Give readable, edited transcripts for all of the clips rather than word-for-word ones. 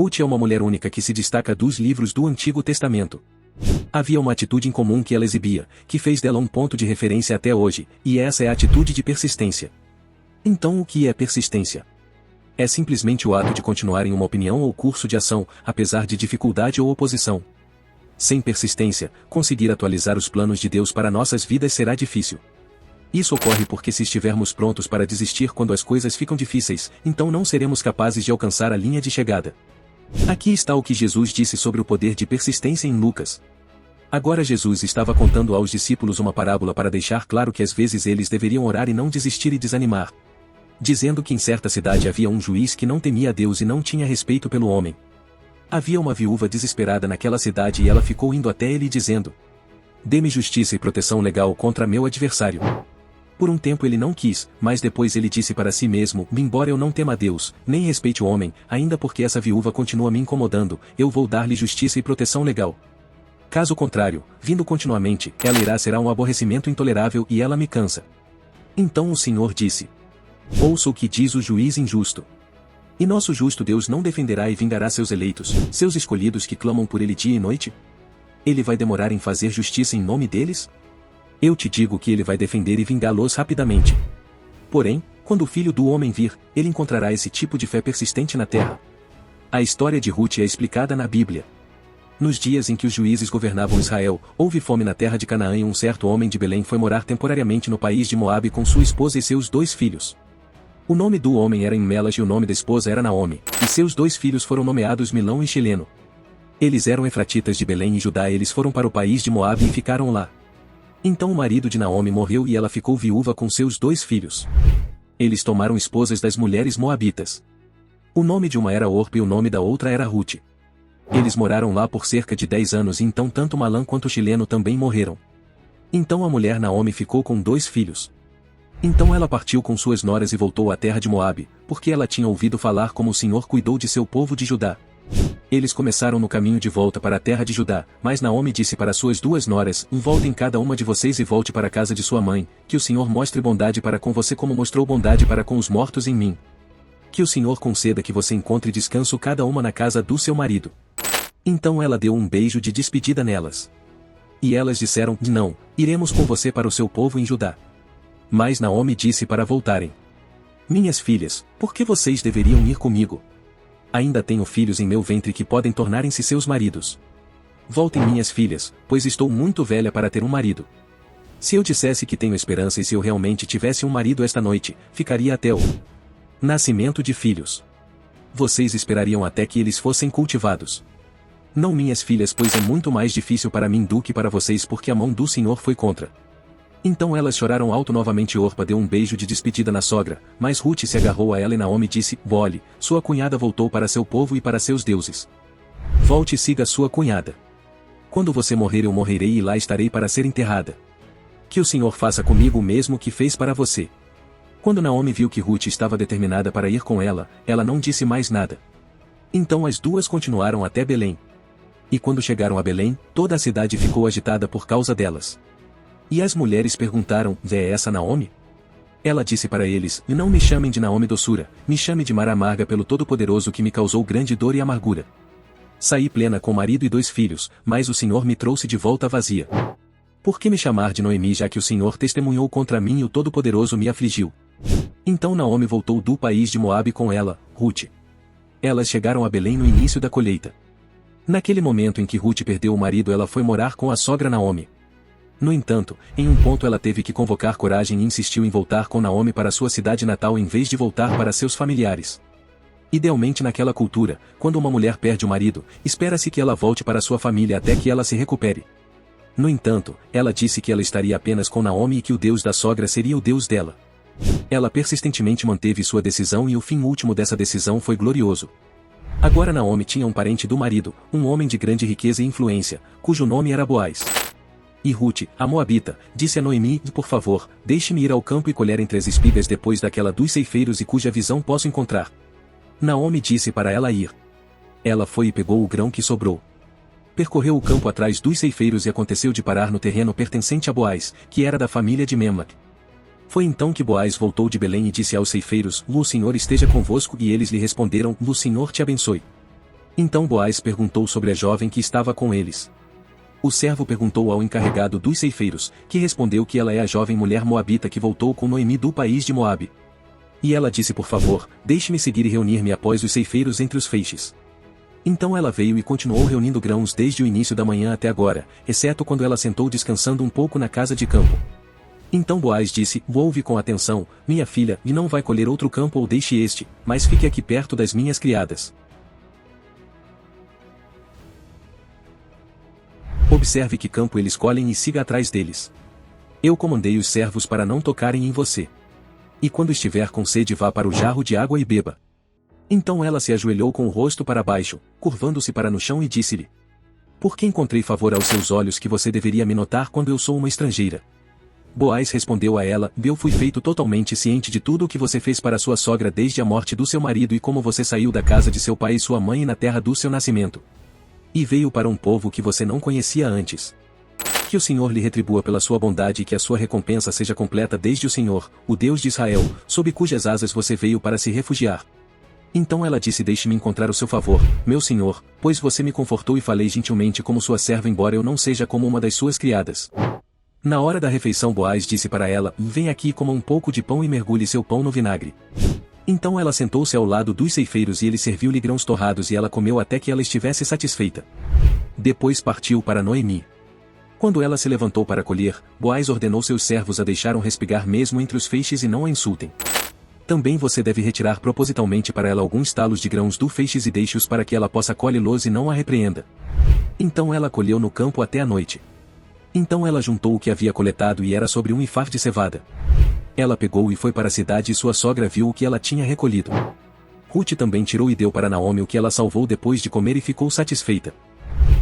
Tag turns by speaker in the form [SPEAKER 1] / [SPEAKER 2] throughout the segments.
[SPEAKER 1] Ruth é uma mulher única que se destaca dos livros do Antigo Testamento. Havia uma atitude em comum que ela exibia, que fez dela um ponto de referência até hoje, e essa é a atitude de persistência. Então o que é persistência? É simplesmente o ato de continuar em uma opinião ou curso de ação, apesar de dificuldade ou oposição. Sem persistência, conseguir atualizar os planos de Deus para nossas vidas será difícil. Isso ocorre porque se estivermos prontos para desistir quando as coisas ficam difíceis, então não seremos capazes de alcançar a linha de chegada. Aqui está o que Jesus disse sobre o poder de persistência em Lucas. Agora Jesus estava contando aos discípulos uma parábola para deixar claro que às vezes eles deveriam orar e não desistir e desanimar. Dizendo que em certa cidade havia um juiz que não temia a Deus e não tinha respeito pelo homem. Havia uma viúva desesperada naquela cidade e ela ficou indo até ele dizendo: "Dê-me justiça e proteção legal contra meu adversário." Por um tempo ele não quis, mas depois ele disse para si mesmo: "Embora eu não tema a Deus, nem respeite o homem, ainda porque essa viúva continua me incomodando, eu vou dar-lhe justiça e proteção legal. Caso contrário, vindo continuamente, ela irá ser um aborrecimento intolerável e ela me cansa." Então o Senhor disse: "Ouça o que diz o juiz injusto. E nosso justo Deus não defenderá e vingará seus eleitos, seus escolhidos que clamam por ele dia e noite? Ele vai demorar em fazer justiça em nome deles? Eu te digo que ele vai defender e vingá-los rapidamente. Porém, quando o Filho do Homem vir, ele encontrará esse tipo de fé persistente na terra." A história de Ruth é explicada na Bíblia. Nos dias em que os juízes governavam Israel, houve fome na terra de Canaã e um certo homem de Belém foi morar temporariamente no país de Moabe com sua esposa e seus 2 filhos. O nome do homem era Emelas e o nome da esposa era Naomi, e seus 2 filhos foram nomeados Milão e Xileno. Eles eram efratitas de Belém e Judá e eles foram para o país de Moabe e ficaram lá. Então o marido de Naomi morreu e ela ficou viúva com seus 2 filhos. Eles tomaram esposas das mulheres moabitas. O nome de uma era Orpa e o nome da outra era Ruth. Eles moraram lá por cerca de 10 anos e então tanto Malã quanto o Xileno também morreram. Então a mulher Naomi ficou com 2 filhos. Então ela partiu com suas noras e voltou à terra de Moabe, porque ela tinha ouvido falar como o Senhor cuidou de seu povo de Judá. Eles começaram no caminho de volta para a terra de Judá, mas Naomi disse para suas 2 noras: "Voltem cada uma de vocês e volte para a casa de sua mãe, que o Senhor mostre bondade para com você como mostrou bondade para com os mortos em mim. Que o Senhor conceda que você encontre descanso cada uma na casa do seu marido." Então ela deu um beijo de despedida nelas. E elas disseram: "Não, iremos com você para o seu povo em Judá." Mas Naomi disse para voltarem: "Minhas filhas, por que vocês deveriam ir comigo? Ainda tenho filhos em meu ventre que podem tornarem-se seus maridos. Voltem, minhas filhas, pois estou muito velha para ter um marido. Se eu dissesse que tenho esperança e se eu realmente tivesse um marido esta noite, ficaria até o nascimento de filhos. Vocês esperariam até que eles fossem cultivados. Não, minhas filhas, pois é muito mais difícil para mim do que para vocês porque a mão do Senhor foi contra." Então elas choraram alto novamente e Orpa deu um beijo de despedida na sogra, mas Ruth se agarrou a ela e Naomi disse: "Olhe, sua cunhada voltou para seu povo e para seus deuses. Volte e siga sua cunhada. Quando você morrer eu morrerei e lá estarei para ser enterrada. Que o Senhor faça comigo o mesmo que fez para você." Quando Naomi viu que Ruth estava determinada para ir com ela, ela não disse mais nada. Então as 2 continuaram até Belém. E quando chegaram a Belém, toda a cidade ficou agitada por causa delas. E as mulheres perguntaram: "É essa Naomi?" Ela disse para eles: "Não me chamem de Naomi doçura, me chame de Mara amarga pelo Todo-Poderoso que me causou grande dor e amargura. Saí plena com marido e 2 filhos, mas o Senhor me trouxe de volta vazia. Por que me chamar de Noemi já que o Senhor testemunhou contra mim e o Todo-Poderoso me afligiu?" Então Naomi voltou do país de Moabe com ela, Ruth. Elas chegaram a Belém no início da colheita. Naquele momento em que Ruth perdeu o marido, ela foi morar com a sogra Naomi. No entanto, em um ponto ela teve que convocar coragem e insistiu em voltar com Naomi para sua cidade natal em vez de voltar para seus familiares. Idealmente naquela cultura, quando uma mulher perde o marido, espera-se que ela volte para sua família até que ela se recupere. No entanto, ela disse que ela estaria apenas com Naomi e que o Deus da sogra seria o Deus dela. Ela persistentemente manteve sua decisão e o fim último dessa decisão foi glorioso. Agora Naomi tinha um parente do marido, um homem de grande riqueza e influência, cujo nome era Boaz. E Ruth, a Moabita, disse a Noemi: "Por favor, deixe-me ir ao campo e colher entre as espigas depois daquela dos ceifeiros e cuja visão posso encontrar." Naomi disse para ela ir. Ela foi e pegou o grão que sobrou. Percorreu o campo atrás dos ceifeiros e aconteceu de parar no terreno pertencente a Boaz, que era da família de Mema. Foi então que Boaz voltou de Belém e disse aos ceifeiros: "O Senhor esteja convosco", e eles lhe responderam: "O Senhor te abençoe." Então Boaz perguntou sobre a jovem que estava com eles. O servo perguntou ao encarregado dos ceifeiros, que respondeu que ela é a jovem mulher moabita que voltou com Noemi do país de Moabe. E ela disse: por favor, deixe-me seguir e reunir-me após os ceifeiros entre os feixes. Então ela veio e continuou reunindo grãos desde o início da manhã até agora, exceto quando ela sentou descansando um pouco na casa de campo. Então Boaz disse: ouve com atenção, minha filha, e não vai colher outro campo ou deixe este, mas fique aqui perto das minhas criadas. Observe que campo eles colhem e siga atrás deles. Eu comandei os servos para não tocarem em você. E quando estiver com sede vá para o jarro de água e beba. Então ela se ajoelhou com o rosto para baixo, curvando-se para no chão e disse-lhe: por que encontrei favor aos seus olhos que você deveria me notar quando eu sou uma estrangeira? Boaz respondeu a ela: eu fui feito totalmente ciente de tudo o que você fez para sua sogra desde a morte do seu marido e como você saiu da casa de seu pai e sua mãe e na terra do seu nascimento. E veio para um povo que você não conhecia antes. Que o Senhor lhe retribua pela sua bondade e que a sua recompensa seja completa desde o Senhor, o Deus de Israel, sob cujas asas você veio para se refugiar. Então ela disse: deixe-me encontrar o seu favor, meu senhor, pois você me confortou e falei gentilmente como sua serva, embora eu não seja como uma das suas criadas. Na hora da refeição Boaz disse para ela: vem aqui e coma um pouco de pão e mergulhe seu pão no vinagre. Então ela sentou-se ao lado dos ceifeiros e ele serviu-lhe grãos torrados e ela comeu até que ela estivesse satisfeita. Depois partiu para Noemi. Quando ela se levantou para colher, Boaz ordenou seus servos a deixaram respigar mesmo entre os feixes e não a insultem. Também você deve retirar propositalmente para ela alguns talos de grãos do feixes e deixe-os para que ela possa colhê-los e não a repreenda. Então ela colheu no campo até a noite. Então ela juntou o que havia coletado e era sobre 1 ifar de cevada. Ela pegou e foi para a cidade e sua sogra viu o que ela tinha recolhido. Rute também tirou e deu para Naomi o que ela salvou depois de comer e ficou satisfeita.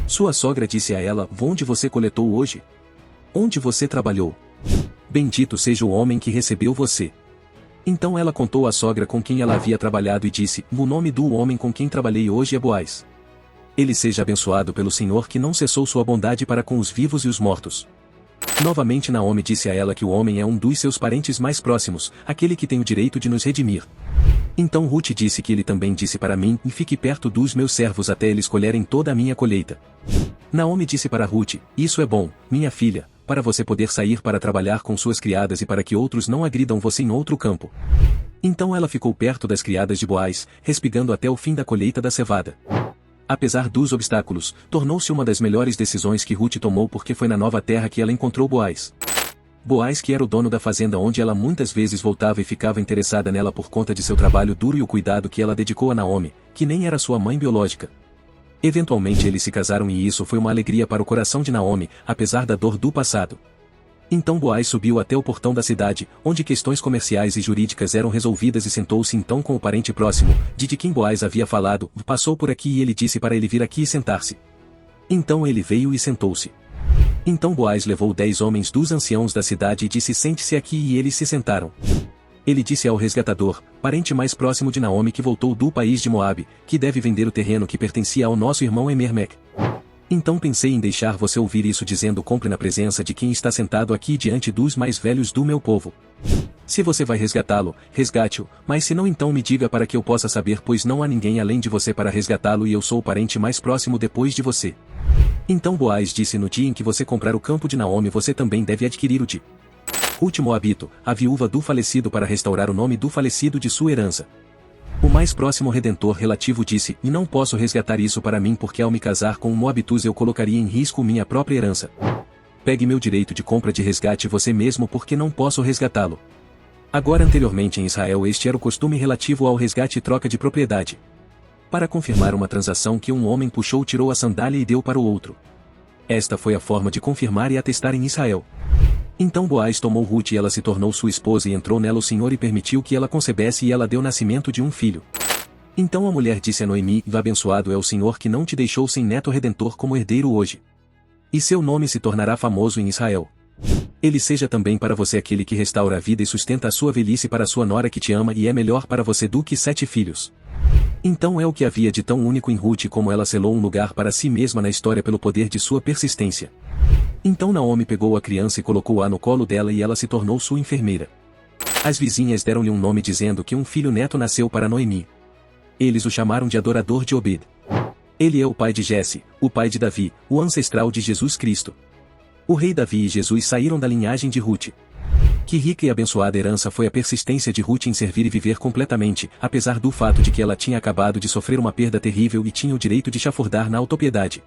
[SPEAKER 1] Sua sogra disse a ela: onde você coletou hoje? Onde você trabalhou? Bendito seja o homem que recebeu você. Então ela contou à sogra com quem ela havia trabalhado e disse: o nome do homem com quem trabalhei hoje é Boaz. Ele seja abençoado pelo Senhor que não cessou sua bondade para com os vivos e os mortos. Novamente Naomi disse a ela que o homem é um dos seus parentes mais próximos, aquele que tem o direito de nos redimir. Então Rute disse que ele também disse para mim: e fique perto dos meus servos até eles colherem toda a minha colheita. Naomi disse para Rute: isso é bom, minha filha, para você poder sair para trabalhar com suas criadas e para que outros não agridam você em outro campo. Então ela ficou perto das criadas de Boaz, respigando até o fim da colheita da cevada. Apesar dos obstáculos, tornou-se uma das melhores decisões que Rute tomou porque foi na nova terra que ela encontrou Boaz. Boaz, que era o dono da fazenda onde ela muitas vezes voltava e ficava interessada nela por conta de seu trabalho duro e o cuidado que ela dedicou a Naomi, que nem era sua mãe biológica. Eventualmente eles se casaram e isso foi uma alegria para o coração de Naomi, apesar da dor do passado. Então Boaz subiu até o portão da cidade, onde questões comerciais e jurídicas eram resolvidas e sentou-se então com o parente próximo, de quem Boaz havia falado, passou por aqui e ele disse para ele vir aqui e sentar-se. Então ele veio e sentou-se. Então Boaz levou 10 homens dos anciãos da cidade e disse: sente-se aqui, e eles se sentaram. Ele disse ao resgatador, parente mais próximo de Naomi que voltou do país de Moabe, que deve vender o terreno que pertencia ao nosso irmão Emermeque. Então pensei em deixar você ouvir isso dizendo: compre na presença de quem está sentado aqui diante dos mais velhos do meu povo. Se você vai resgatá-lo, resgate-o, mas se não, então me diga para que eu possa saber, pois não há ninguém além de você para resgatá-lo e eu sou o parente mais próximo depois de você. Então Boaz disse: no dia em que você comprar o campo de Naomi você também deve adquirir o de Rute Moabito, a viúva do falecido, para restaurar o nome do falecido de sua herança. O mais próximo redentor relativo disse: e não posso resgatar isso para mim porque ao me casar com um Moabitus eu colocaria em risco minha própria herança. Pegue meu direito de compra de resgate você mesmo porque não posso resgatá-lo. Agora, anteriormente em Israel este era o costume relativo ao resgate e troca de propriedade. Para confirmar uma transação que um homem puxou, tirou a sandália e deu para o outro. Esta foi a forma de confirmar e atestar em Israel. Então Boaz tomou Rute e ela se tornou sua esposa e entrou nela o Senhor e permitiu que ela concebesse e ela deu nascimento de um filho. Então a mulher disse a Noemi: abençoado é o Senhor que não te deixou sem neto redentor como herdeiro hoje. E seu nome se tornará famoso em Israel. Ele seja também para você aquele que restaura a vida e sustenta a sua velhice para a sua nora que te ama e é melhor para você do que 7 filhos. Então é o que havia de tão único em Rute como ela selou um lugar para si mesma na história pelo poder de sua persistência. Então Naomi pegou a criança e colocou-a no colo dela e ela se tornou sua enfermeira. As vizinhas deram-lhe um nome dizendo que um filho neto nasceu para Noemi. Eles o chamaram de adorador de Obed. Ele é o pai de Jesse, o pai de Davi, o ancestral de Jesus Cristo. O rei Davi e Jesus saíram da linhagem de Ruth. Que rica e abençoada herança foi a persistência de Ruth em servir e viver completamente, apesar do fato de que ela tinha acabado de sofrer uma perda terrível e tinha o direito de chafurdar na autopiedade.